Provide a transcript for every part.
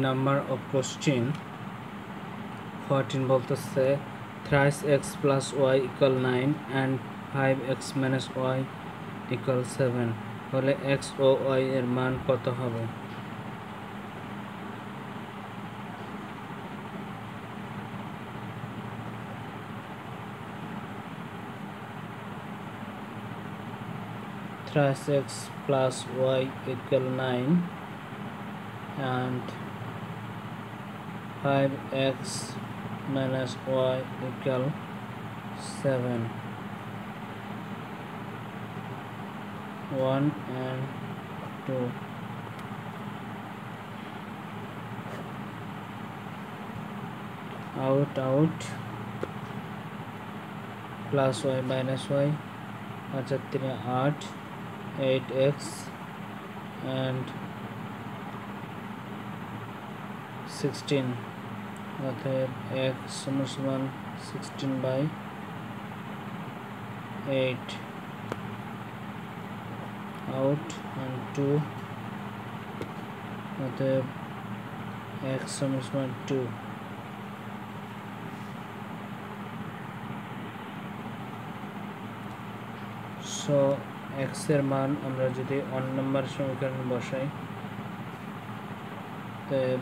Number of question 14 বলতেছে thrice x plus y equal 9 and 5x minus y equal 7 হলে x ও y এর মান কত হবে? thrice x plus y equal 9 and 5x minus y equal 7. 1 and 2. Out plus y minus y 8 8x and 16 অতএব x সমান 16 by 8 out and 2 অতএব x সমান 2 so x এর মান আমরা যদি 1 নম্বর সমীকরণে বসাই তবে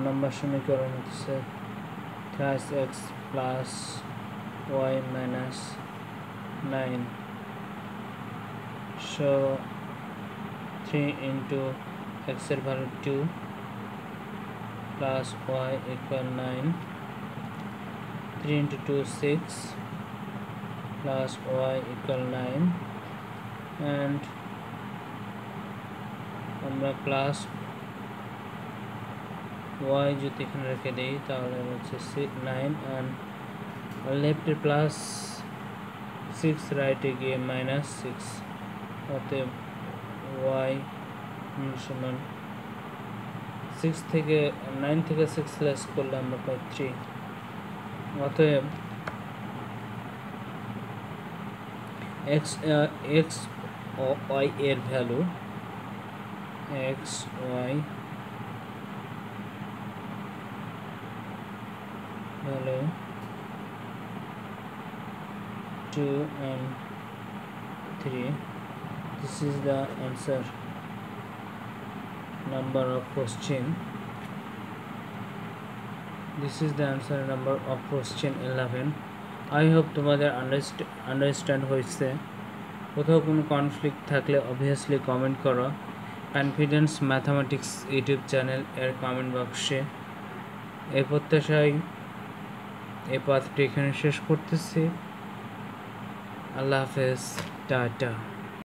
number সমীকরণ হচ্ছে thrice x plus y minus 9 so 3 into x এর value 2 plus y equal 9 3 into 2 6 plus y equal 9 and আমরা plus y যদি এখানে রেখে দেই তাহলে হচ্ছে 9 and left প্লাস 6 রাইটে গিয়ে মাইনাস 6 অতএব y সমান 6 থেকে 9 থেকে 6 লেস করলে আমরা পাই 3 অতএব x ও y এর value x y value 2 and 3. This is the answer. Number of question. This is the answer number of question 11. I hope তোমাদের understand হয়েছে। কোথাও কোনো কনফ্লিক্ট থাকলে obviously কমেন্ট করো। কনফিডেন্স ম্যাথমেটিক্স ইউটিউব চ্যানেল এর comment বক্সে। এই প্রত্যাশায় এই পাঠটি এখানে শেষ করতেছি। আল্লাহ হাফেজ, টাটা।